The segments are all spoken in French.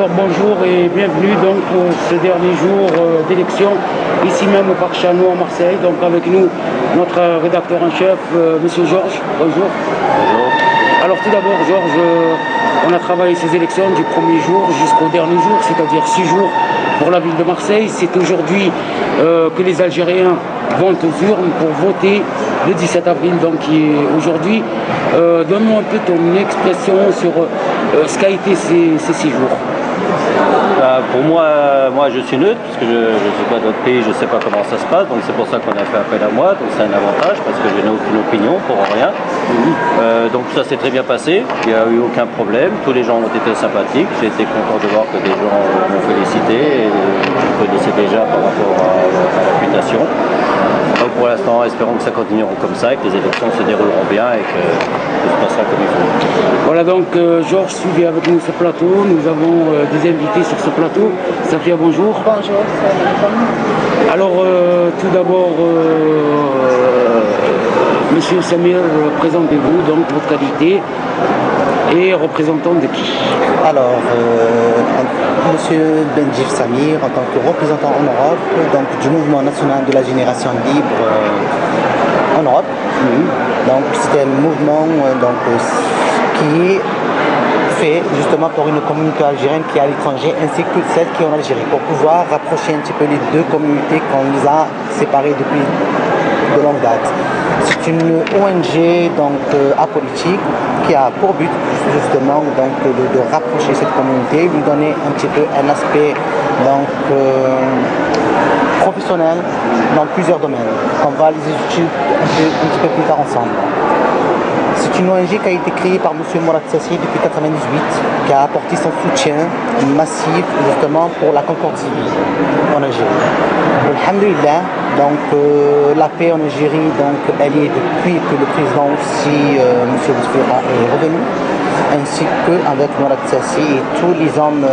Bonjour et bienvenue donc pour ce dernier jour d'élection ici même au Parc Chanois à Marseille. Donc avec nous notre rédacteur en chef, Monsieur Georges. Bonjour. Bonjour. Alors tout d'abord Georges, on a travaillé ces élections du premier jour jusqu'au dernier jour, c'est-à-dire 6 jours pour la ville de Marseille. C'est aujourd'hui que les Algériens vont aux urnes pour voter le 17 avril, donc qui est aujourd'hui. Donne-nous un peu ton expression sur ce qu'a été ces 6 jours. Pour moi je suis neutre, puisque je ne suis pas d'autre pays, je ne sais pas comment ça se passe, donc c'est pour ça qu'on a fait appel à moi, donc c'est un avantage, parce que je n'ai aucune opinion pour rien. Donc ça s'est très bien passé, il n'y a eu aucun problème, tous les gens ont été sympathiques, j'ai été content de voir que des gens m'ont félicité, et je connaissais déjà par rapport à la réputation. Donc pour l'instant, espérons que ça continuera comme ça, et que les élections se dérouleront bien et que tout se passera comme il faut. Voilà donc Georges suivez avec nous ce plateau, nous avons des invités sur ce plateau. Safia, bonjour. Bonjour. Alors tout d'abord, Monsieur Samir, présentez-vous donc votre qualité et représentant de qui? Alors, Monsieur Benjif Samir, en tant que représentant en Europe, donc du mouvement national de la génération libre en Europe. Donc, c'est un mouvement qui est fait justement pour une communauté algérienne qui est à l'étranger ainsi que celle qui est en Algérie, pour pouvoir rapprocher un petit peu les deux communautés qu'on les a séparées depuis de longue date. C'est une ONG apolitique qui a pour but justement de rapprocher cette communauté, lui donner un petit peu un aspect professionnel dans plusieurs domaines. On va les étudier un petit peu plus tard ensemble. C'est une ONG qui a été créée par M. Mourad Sassi depuis 1998, qui a apporté son soutien massif justement pour la concorde civile en Algérie. Alhamdulillah, la paix en Algérie, elle est depuis que le président aussi, M. Bouteflika, est revenu, ainsi qu'avec Mourad Sassi et tous les hommes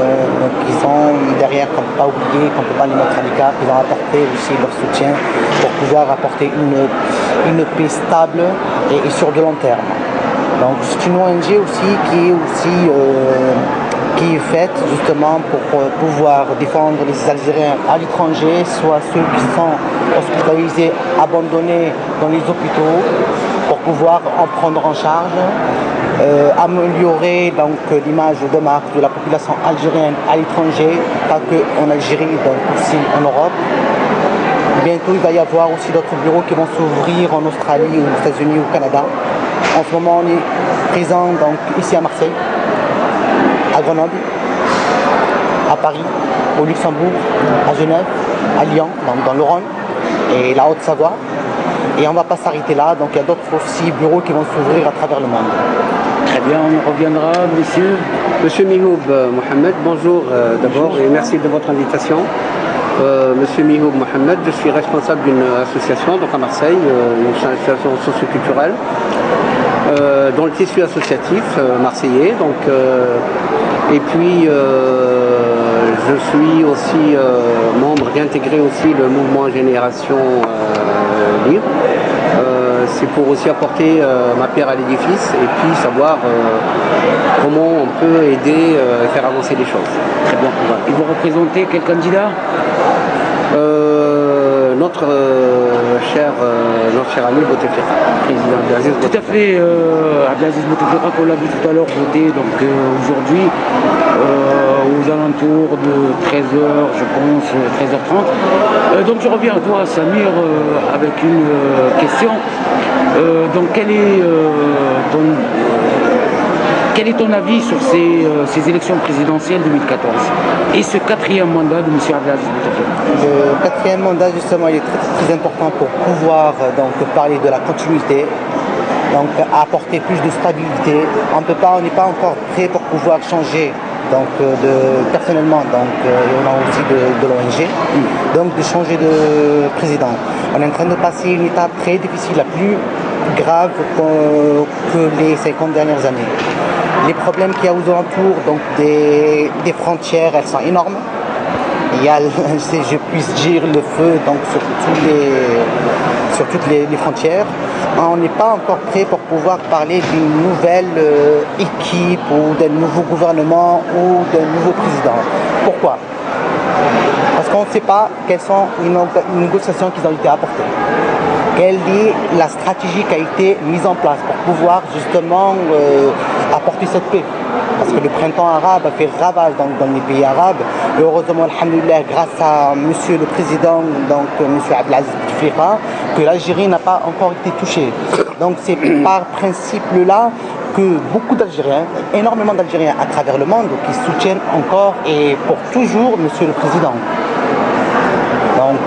qui sont derrière, qu'on ne peut pas oublier, qu'on ne peut pas les mettre à l'écart, qui ont apporté aussi leur soutien pour pouvoir apporter une paix stable et sur de long terme. Donc c'est une ONG aussi qui est faite justement pour pouvoir défendre les Algériens à l'étranger, soit ceux qui sont hospitalisés, abandonnés dans les hôpitaux, pour pouvoir en prendre en charge, améliorer l'image de marque de la population algérienne à l'étranger, pas que en Algérie, aussi en Europe. Bientôt, il va y avoir aussi d'autres bureaux qui vont s'ouvrir en Australie, aux États-Unis, au Canada. En ce moment, on est présent ici à Marseille, à Grenoble, à Paris, au Luxembourg, à Genève, à Lyon, dans le Rhône et la Haute-Savoie. Et on ne va pas s'arrêter là, donc il y a d'autres aussi bureaux qui vont s'ouvrir à travers le monde. Très bien, on reviendra, monsieur. Monsieur Mihoub Mohamed, bonjour d'abord et merci de votre invitation. Monsieur Mihoub Mohamed, je suis responsable d'une association à Marseille, une association socioculturelle, dans le tissu associatif marseillais. Et puis je suis aussi membre et intégré aussi le mouvement Génération Libre. C'est pour aussi apporter ma pierre à l'édifice et puis savoir comment on peut aider et faire avancer les choses. Très bien. Et vous représentez quel candidat? Notre cher ami Bouteflika, président Abdelaziz Bouteflika. Tout à fait, Abdelaziz Bouteflika, qu'on l'a vu tout à l'heure voter aujourd'hui aux alentours de 13h, je pense, 13h30. Donc je reviens à toi, Samir, avec une question. Donc quel est ton avis sur ces élections présidentielles 2014 et ce 4e mandat de M. Abdelaziz Bouteflika? Le 4e mandat, justement, il est très, très important pour pouvoir parler de la continuité, apporter plus de stabilité. On n'est pas encore prêt pour pouvoir changer personnellement, on a aussi de l'ONG, de changer de président. On est en train de passer une étape très difficile, la plus grave que les 50 dernières années. Les problèmes qu'il y a aux alentours des frontières, elles sont énormes. Il y a, si je puisse dire, le feu sur toutes les frontières. On n'est pas encore prêt pour pouvoir parler d'une nouvelle équipe ou d'un nouveau gouvernement ou d'un nouveau président. Pourquoi? Parce qu'on ne sait pas quelles sont les négociations qui ont été apportées. Quelle est la stratégie qui a été mise en place pour pouvoir justement apporter cette paix. Parce que le printemps arabe a fait ravage dans les pays arabes. Et heureusement, alhamdoulilah, grâce à monsieur le président, donc monsieur Abdelaziz Bouteflika, que l'Algérie n'a pas encore été touchée. Donc c'est par principe-là que beaucoup d'Algériens, énormément d'Algériens à travers le monde, qui soutiennent encore et pour toujours monsieur le président. Donc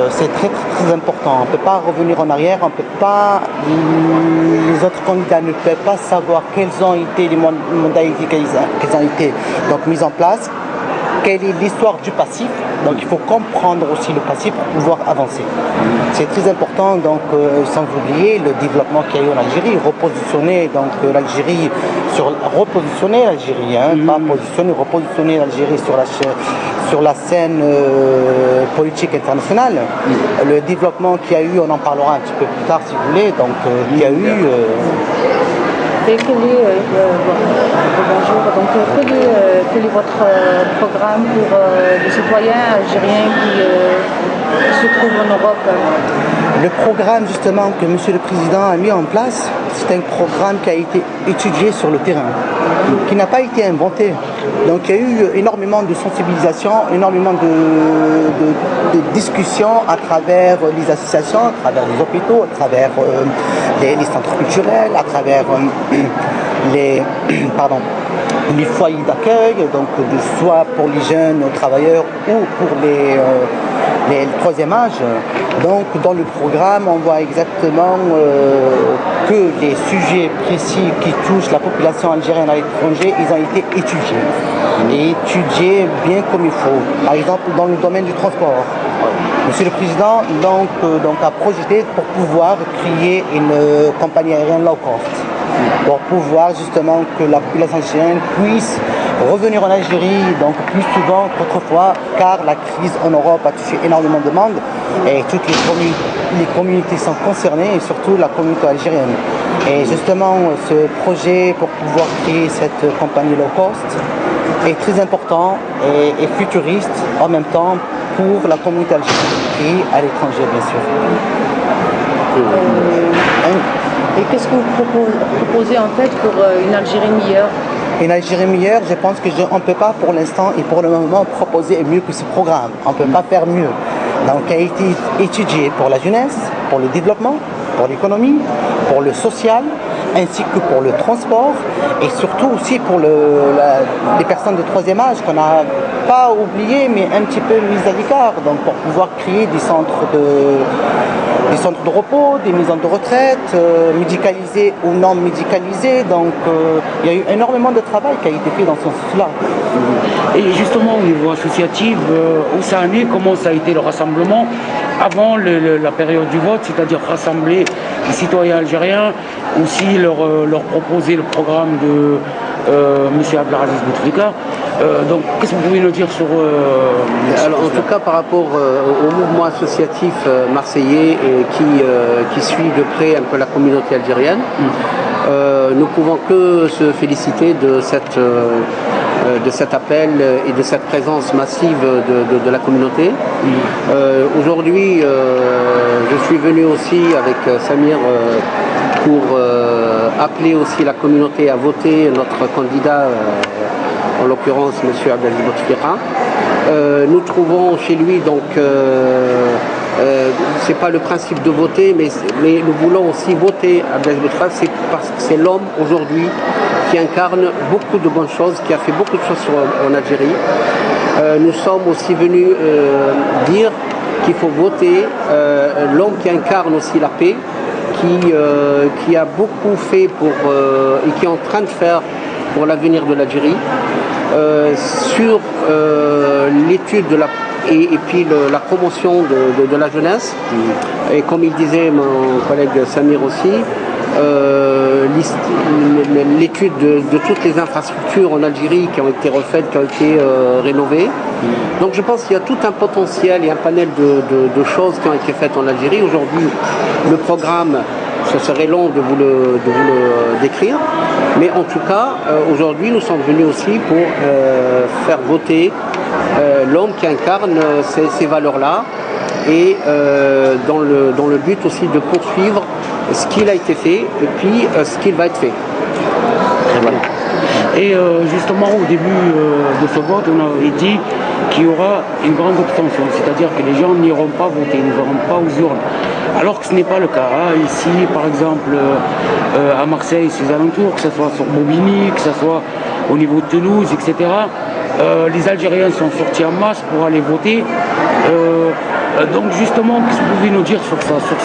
c'est très, très, très important. On ne peut pas revenir en arrière, on peut pas, les autres candidats ne peuvent pas savoir quelles ont été les modalités qu'elles ont été donc, mises en place, quelle est l'histoire du passif. Donc il faut comprendre aussi le passif pour pouvoir avancer. C'est très important, donc sans oublier le développement qu'il y a eu en Algérie, repositionner donc l'Algérie pas positionner, repositionner l'Algérie sur la scène politique internationale. Le développement qu'il y a eu, on en parlera un petit peu plus tard si vous voulez, donc il y a eu... Et bonjour, donc quel est votre programme pour les citoyens algériens qui se trouvent en Europe? Le programme justement que M. le Président a mis en place, c'est un programme qui a été étudié sur le terrain, qui n'a pas été inventé. Donc il y a eu énormément de sensibilisation, énormément de discussions à travers les associations, à travers les hôpitaux, à travers les centres culturels, à travers les foyers d'accueil, donc soit pour les jeunes travailleurs ou pour les troisième âge. Donc dans le programme, on voit exactement que les sujets précis qui touchent la population algérienne à l'étranger, ils ont été étudiés. Et étudiés bien comme il faut. Par exemple, dans le domaine du transport. Monsieur le Président donc a projeté pour pouvoir créer une compagnie aérienne low cost. Pour pouvoir justement que la population algérienne puisse revenir en Algérie donc plus souvent qu'autrefois, car la crise en Europe a touché énormément de monde et toutes les communautés sont concernées et surtout la communauté algérienne. Et justement ce projet pour pouvoir créer cette compagnie low cost est très important et futuriste en même temps pour la communauté algérienne et à l'étranger bien sûr. Et qu'est-ce que vous proposez en fait pour une Algérie meilleure? Une Algérie meilleure, je pense qu'on ne peut pas pour l'instant et pour le moment proposer mieux que ce programme. On ne peut pas faire mieux. Donc, il a été étudié pour la jeunesse, pour le développement, pour l'économie, pour le social, ainsi que pour le transport et surtout aussi pour les personnes de troisième âge qu'on n'a pas oublié mais un petit peu mises à l'écart. Donc, pour pouvoir créer des centres de repos, des maisons de retraite, médicalisées ou non médicalisées. Donc il y a eu énormément de travail qui a été fait dans ce sens-là. Et justement au niveau associatif, où ça en est, comment ça a été le rassemblement avant la période du vote, c'est-à-dire rassembler les citoyens algériens, aussi leur proposer le programme de M. Abdelaziz Bouteflika. Donc, qu'est-ce que vous pouvez nous dire sur... Alors, en tout cas, par rapport au mouvement associatif marseillais qui suit de près un peu la communauté algérienne, nous pouvons que se féliciter de cet appel et de cette présence massive de la communauté. Aujourd'hui, je suis venu aussi avec Samir pour appeler aussi la communauté à voter notre candidat, en l'occurrence M. Abdelaziz Bouteflika. Nous trouvons chez lui donc c'est pas le principe de voter, mais nous voulons aussi voter Abdelaziz Bouteflika, c'est parce que c'est l'homme aujourd'hui qui incarne beaucoup de bonnes choses, qui a fait beaucoup de choses en Algérie. Nous sommes aussi venus dire qu'il faut voter l'homme qui incarne aussi la paix, qui a beaucoup fait et qui est en train de faire pour l'avenir de l'Algérie, sur l'étude et puis la promotion de la jeunesse. Et comme il disait mon collègue Samir aussi, l'étude de toutes les infrastructures en Algérie qui ont été refaites, qui ont été rénovées. Donc je pense qu'il y a tout un potentiel et un panel de choses qui ont été faites en Algérie. Aujourd'hui, le programme, ce serait long de vous le décrire, mais en tout cas, aujourd'hui, nous sommes venus aussi pour faire voter l'homme qui incarne ces valeurs-là, et dans le but aussi de poursuivre ce qu'il a été fait et puis ce qu'il va être fait. Voilà. Et justement, au début de ce vote, on avait dit qu'il y aura une grande abstention, c'est-à-dire que les gens n'iront pas voter, ne verront pas aux urnes. Alors que ce n'est pas le cas. Ici, par exemple, à Marseille, ses alentours, que ce soit sur Bobigny, que ce soit au niveau de Toulouse, etc., les Algériens sont sortis en masse pour aller voter. Donc justement, qu'est-ce que vous pouvez nous dire sur ça, sur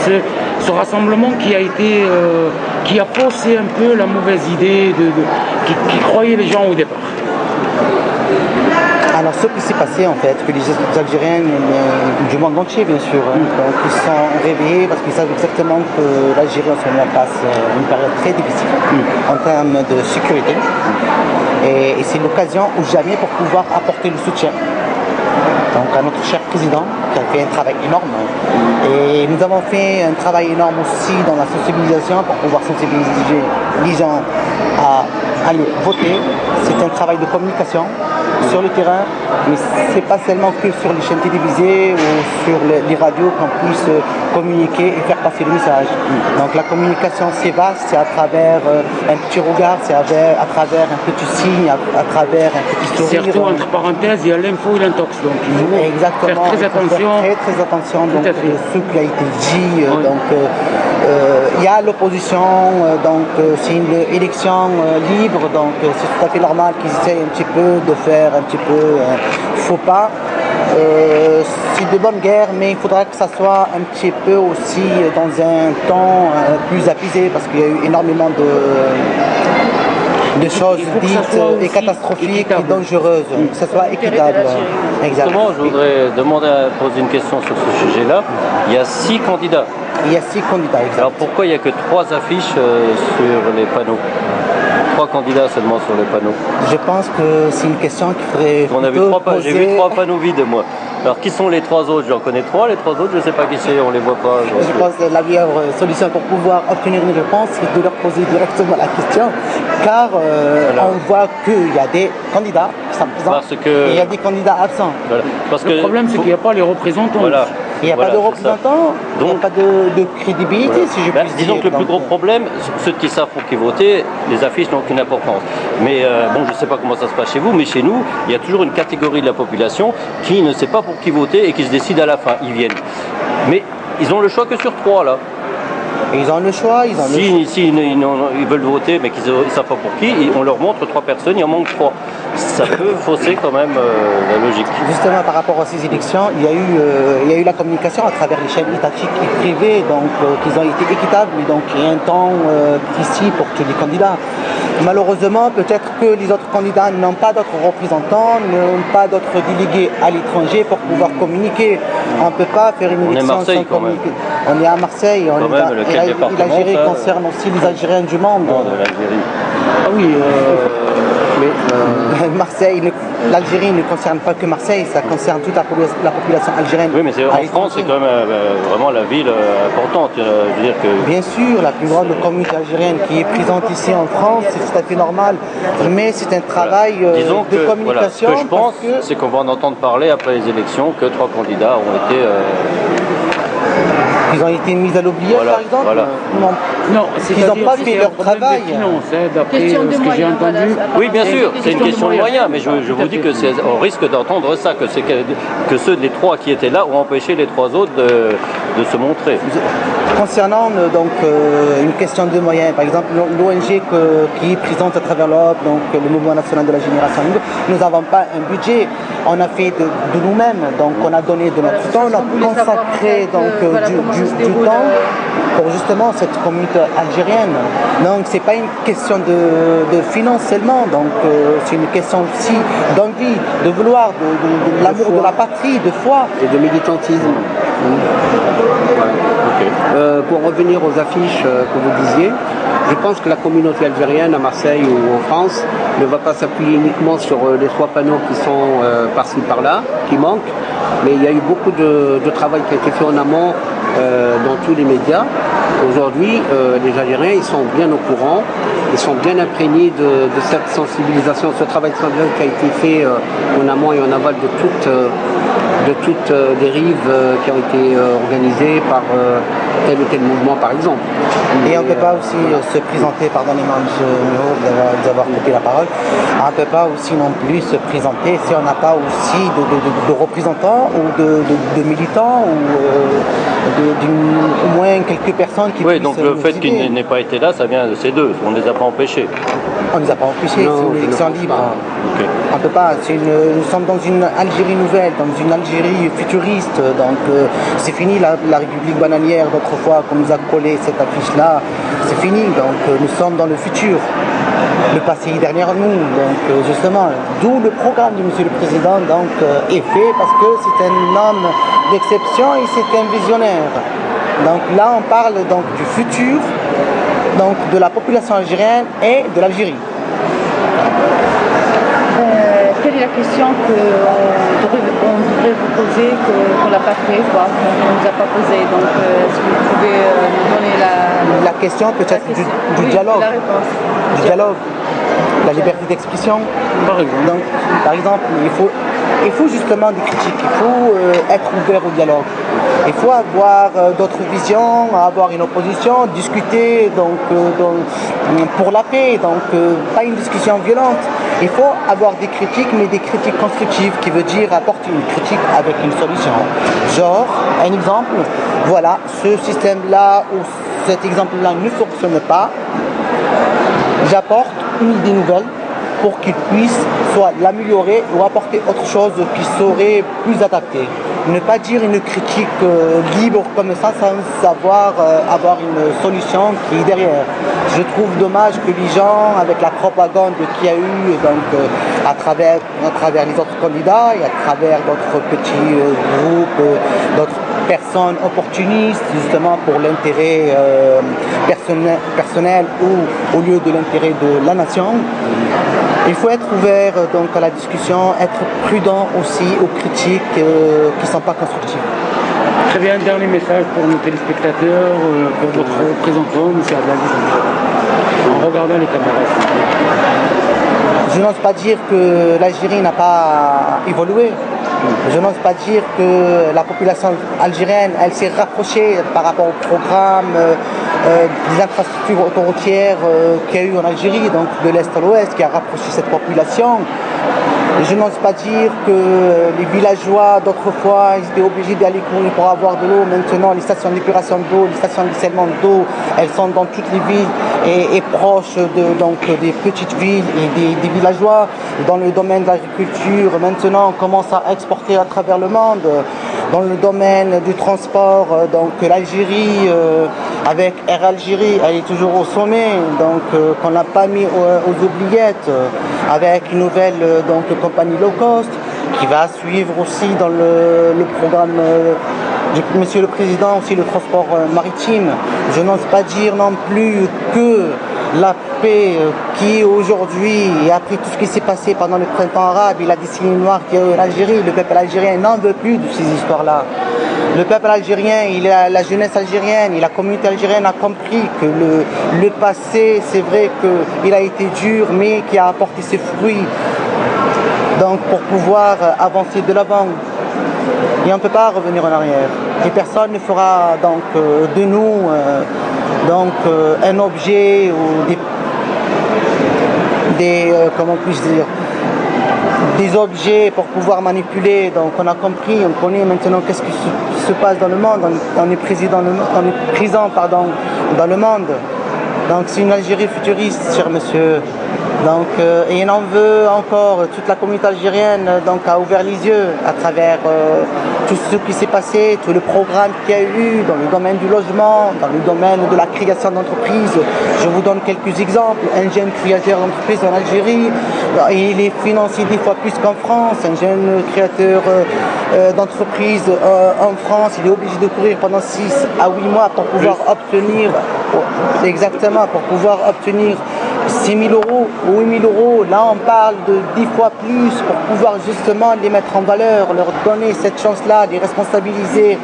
ce rassemblement qui a faussé un peu la mauvaise idée qui croyait les gens au départ? Alors ce qui s'est passé en fait, que les Algériens du monde entier bien sûr, donc ils se sont réveillés parce qu'ils savent exactement que l'Algérie en ce moment passe une période très difficile en termes de sécurité, et c'est l'occasion ou jamais pour pouvoir apporter le soutien donc à notre cher président qui a fait un travail énorme, et nous avons fait un travail énorme aussi dans la sensibilisation pour pouvoir sensibiliser les gens à aller voter. C'est un travail de communication sur le terrain, mais c'est pas seulement que sur les chaînes télévisées ou sur les radios qu'on puisse communiquer et faire passer le message. Donc la communication c'est vaste, c'est à travers un petit regard, c'est à travers un petit signe, à travers un petit sourire. Surtout entre parenthèses, il y a l'info et l'intox, donc il faut exactement, faire très attention. Très attention donc, de ce qui a été dit. Oui. Donc il y a l'opposition, donc c'est une élection libre, donc c'est tout à fait normal qu'ils essayent un petit peu de faire un petit peu faux pas. C'est de bonne guerre, mais il faudra que ça soit un petit peu aussi dans un temps plus apaisé, parce qu'il y a eu énormément de choses dites et catastrophiques et dangereuses, que ce soit équitable. Justement, je voudrais poser une question sur ce sujet-là. Il y a 6 candidats. Il y a 6 candidats, exact. Alors pourquoi il n'y a que 3 affiches sur les panneaux? 3 candidats seulement sur les panneaux. Je pense que c'est une question qu'il faudrait J'ai vu 3 panneaux vides, moi. Alors qui sont les 3 autres? J'en connais 3, les 3 autres, je ne sais pas qui c'est, on ne les voit pas. Je pense que la meilleure solution pour pouvoir obtenir une réponse, c'est de leur poser directement la question, car on voit qu'il y a des candidats qui sont présents et il y a des candidats absents. Voilà. Le problème, c'est qu'il n'y a pas les représentants. Voilà. Il n'y a pas de représentants, il n'y a pas de crédibilité, si je puis dire. Disons que le plus gros problème, ceux qui savent pour qui voter, les affiches n'ont aucune importance. Mais bon, je ne sais pas comment ça se passe chez vous, mais chez nous, il y a toujours une catégorie de la population qui ne sait pas pour qui voter et qui se décide à la fin. Ils viennent. Mais ils ont le choix que sur 3 là. Et ils ont le choix, ils veulent voter mais qu'ils ne savent pas pour qui, on leur montre 3 personnes, il en manque 3. Ça peut fausser quand même la logique. Justement, par rapport à ces élections, il y a eu la communication à travers les chaînes étatiques et privées, donc qu'ils ont été équitables, donc il y a un temps ici pour tous les candidats. Malheureusement, peut-être que les autres candidats n'ont pas d'autres représentants, n'ont pas d'autres délégués à l'étranger pour pouvoir communiquer. On ne peut pas faire une élection sans communiquer. On est à Marseille, l'Algérie concerne aussi les Algériens du monde. Ah oui, Marseille, l'Algérie ne concerne pas que Marseille, ça concerne toute la population algérienne. Oui, mais en France, c'est quand même vraiment la ville importante. Je veux dire que... Bien sûr, la plus grande communauté algérienne qui est présente ici en France, c'est tout à fait normal. Mais c'est un travail de communication. Ce que je pense, c'est qu'on va en entendre parler après les élections que 3 candidats ont été... Ils ont été mis à l'oubliette, par exemple. Non, ils n'ont pas fait leur travail. D'après ce que j'ai entendu. Oui, bien sûr, c'est une question de moyens, mais je vous dis qu'on risque d'entendre ça, que ceux des 3 qui étaient là ont empêché les 3 autres de se montrer. Concernant une question de moyens, par exemple l'ONG qui est présente à travers l'Europe, donc le Mouvement National de la Génération Libre, nous n'avons pas un budget, on a fait de nous-mêmes, donc on a donné de notre temps, on a consacré du temps pour justement cette communauté algérienne. Donc c'est pas une question de finance seulement, donc c'est une question aussi d'envie, de vouloir, de l'amour de la patrie, de foi. Et de militantisme. Pour revenir aux affiches que vous disiez, je pense que la communauté algérienne à Marseille ou en France ne va pas s'appuyer uniquement sur les 3 panneaux qui sont par-ci par-là, qui manquent, mais il y a eu beaucoup de travail qui a été fait en amont dans tous les médias. Aujourd'hui, les Algériens, ils sont bien au courant, ils sont bien imprégnés de cette sensibilisation, ce travail de sensibilisation qui a été fait en amont et en aval de toutes dérives qui ont été organisées par tel ou tel mouvement, par exemple. Et on ne peut pas aussi se présenter, pardonnez-moi M. Miho d'avoir coupé la parole, on ne peut pas aussi non plus se présenter si on n'a pas aussi de représentants ou de militants ou au moins quelques personnes qui Oui, puissent donc le fait qu'il n'ait pas été là, ça vient de ces deux, on ne les a pas empêchés. On ne les a pas empêchés, c'est une élection libre. Okay. On ne peut pas, nous sommes dans une Algérie nouvelle, dans une Algérie futuriste, donc c'est fini la République bananière d'autrefois qu'on nous a collé cette affiche-là, c'est fini, donc nous sommes dans le futur. Le passé est derrière nous, donc justement, d'où le programme de Monsieur le Président donc, est fait parce que c'est un homme d'exception et c'est un visionnaire. Donc là on parle donc du futur, donc de la population algérienne et de l'Algérie. Quelle est la question qu'on devrait vous poser, qu'on n'a pas fait, quoi, qu'on ne nous a pas posé? Donc, est-ce que vous pouvez nous donner la question peut-être du dialogue, la réponse. Du dialogue, la liberté d'expression. Par exemple, il faut justement des critiques, il faut être ouvert au dialogue. Il faut avoir d'autres visions, avoir une opposition, discuter donc, pour la paix, donc pas une discussion violente. Il faut avoir des critiques, mais des critiques constructives, qui veut dire apporter une critique avec une solution. Genre, un exemple, voilà, ce système-là ou cet exemple-là ne fonctionne pas. J'apporte une idée nouvelle pour qu'il puisse soit l'améliorer ou apporter autre chose qui serait plus adapté. Ne pas dire une critique libre comme ça sans savoir avoir une solution qui est derrière. Je trouve dommage que les gens, avec la propagande qu'il y a eu donc, à travers les autres candidats et à travers d'autres petits groupes, d'autres personnes opportunistes justement pour l'intérêt personnel ou au lieu de l'intérêt de la nation. Il faut être ouvert donc, à la discussion, être prudent aussi aux critiques qui ne sont pas constructives. Très bien, un dernier message pour nos téléspectateurs, pour votre représentant, M. Abdelaziz, en regardant les caméras. Je n'ose pas dire que l'Algérie n'a pas évolué. Je n'ose pas dire que la population algérienne, elle s'est rapprochée par rapport au programme des infrastructures autoroutières qu'il y a eu en Algérie, donc de l'Est à l'Ouest, qui a rapproché cette population. Je n'ose pas dire que les villageois d'autrefois, ils étaient obligés d'aller courir pour avoir de l'eau. Maintenant, les stations d'épuration d'eau, les stations de dessalement d'eau, elles sont dans toutes les villes et proches donc, des petites villes et des villageois. Dans le domaine de l'agriculture, maintenant, on commence à exporter à travers le monde. Dans le domaine du transport, donc l'Algérie, avec Air Algérie, elle est toujours au sommet, donc qu'on n'a pas mis aux oubliettes, avec une nouvelle donc, compagnie low cost qui va suivre aussi dans le programme du Monsieur le Président, aussi le transport maritime. Je n'ose pas dire non plus que la paix qui aujourd'hui, et après tout ce qui s'est passé pendant le printemps arabe et la décennie noire qu'il y a eu en Algérie, le peuple algérien n'en veut plus de ces histoires-là. Le peuple algérien, la jeunesse algérienne et la communauté algérienne a compris que le passé, c'est vrai qu'il a été dur, mais qui a apporté ses fruits. Donc pour pouvoir avancer de l'avant. Et on ne peut pas revenir en arrière. Et personne ne fera donc de nous un objet ou comment puis-je dire, des objets pour pouvoir manipuler. Donc on a compris, on connaît maintenant qu'est-ce qui se passe dans le monde. On est présent dans le monde. Donc c'est une Algérie futuriste, cher monsieur. Donc, et on en veut encore, toute la communauté algérienne donc, a ouvert les yeux à travers tout ce qui s'est passé, tout le programme qu'il y a eu dans le domaine du logement, dans le domaine de la création d'entreprises. Je vous donne quelques exemples. Un jeune créateur d'entreprise en Algérie, il est financé 10 fois plus qu'en France. Un jeune créateur d'entreprise en France, il est obligé de courir pendant 6 à 8 mois pour pouvoir obtenir, exactement, pour pouvoir obtenir 6 000 euros ou 8 000 euros. Là, on parle de 10 fois plus pour pouvoir justement les mettre en valeur, leur donner cette chance-là, les responsabiliser.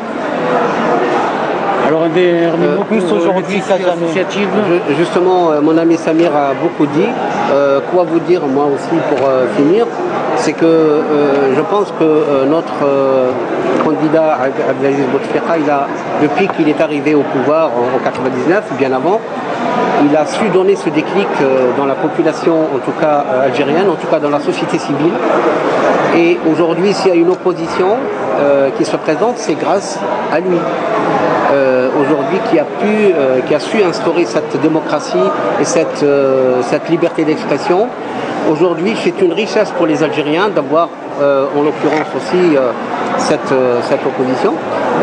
Alors, un dernier mot plus aujourd'hui qu'à jamais. Justement, mon ami Samir a beaucoup dit. Quoi vous dire, moi aussi, pour finir, c'est que je pense que notre candidat Abdelaziz Bouteflika, depuis qu'il est arrivé au pouvoir en 99, bien avant, il a su donner ce déclic dans la population, en tout cas algérienne, en tout cas dans la société civile. Et aujourd'hui, s'il y a une opposition qui se présente, c'est grâce à lui. Aujourd'hui qui a su instaurer cette démocratie et cette liberté d'expression. Aujourd'hui, c'est une richesse pour les Algériens d'avoir, en l'occurrence aussi, cette opposition.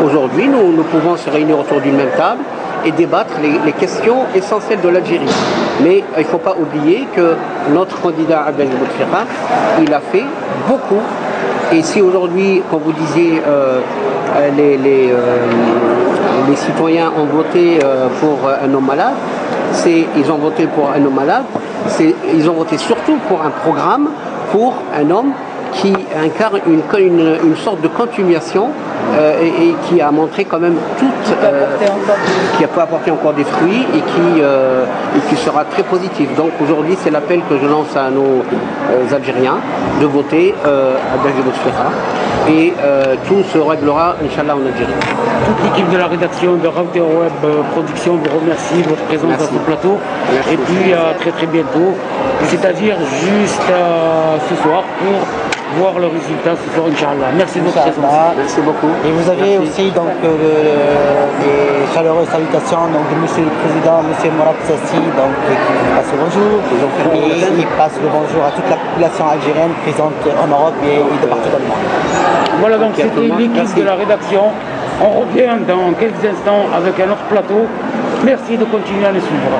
Aujourd'hui, nous pouvons se réunir autour d'une même table et débattre les questions essentielles de l'Algérie. Mais il ne faut pas oublier que notre candidat Abdelaziz Bouteflika, il a fait beaucoup. Et si aujourd'hui, comme vous disiez, les citoyens ont voté pour un homme malade, ils ont voté pour un homme malade, ils ont voté surtout pour un programme, pour un homme qui incarne une sorte de continuation et qui a montré quand même qui peut apporter encore des fruits et qui sera très positif. Donc aujourd'hui, c'est l'appel que je lance à nos Algériens de voter Abdelaziz Bouteflika et tout se réglera, Inch'Allah, en Algérie. Toute l'équipe de la rédaction de Router Web Production vous remercie de votre présence dans ce plateau. Merci. Et puis à très très bientôt, c'est-à-dire juste ce soir pour voir le résultat ce soir, Inch'Allah. Merci de votre présence. Merci beaucoup. Et vous avez aussi donc les chaleureuses salutations donc, de Monsieur le Président, Monsieur Mourad Sassi, donc qui passe le bonjour. Et il passe le bonjour à toute la population algérienne présente en Europe et de partout dans le monde. Voilà, donc c'était l'équipe de la rédaction. On revient dans quelques instants avec un autre plateau. Merci de continuer à nous suivre.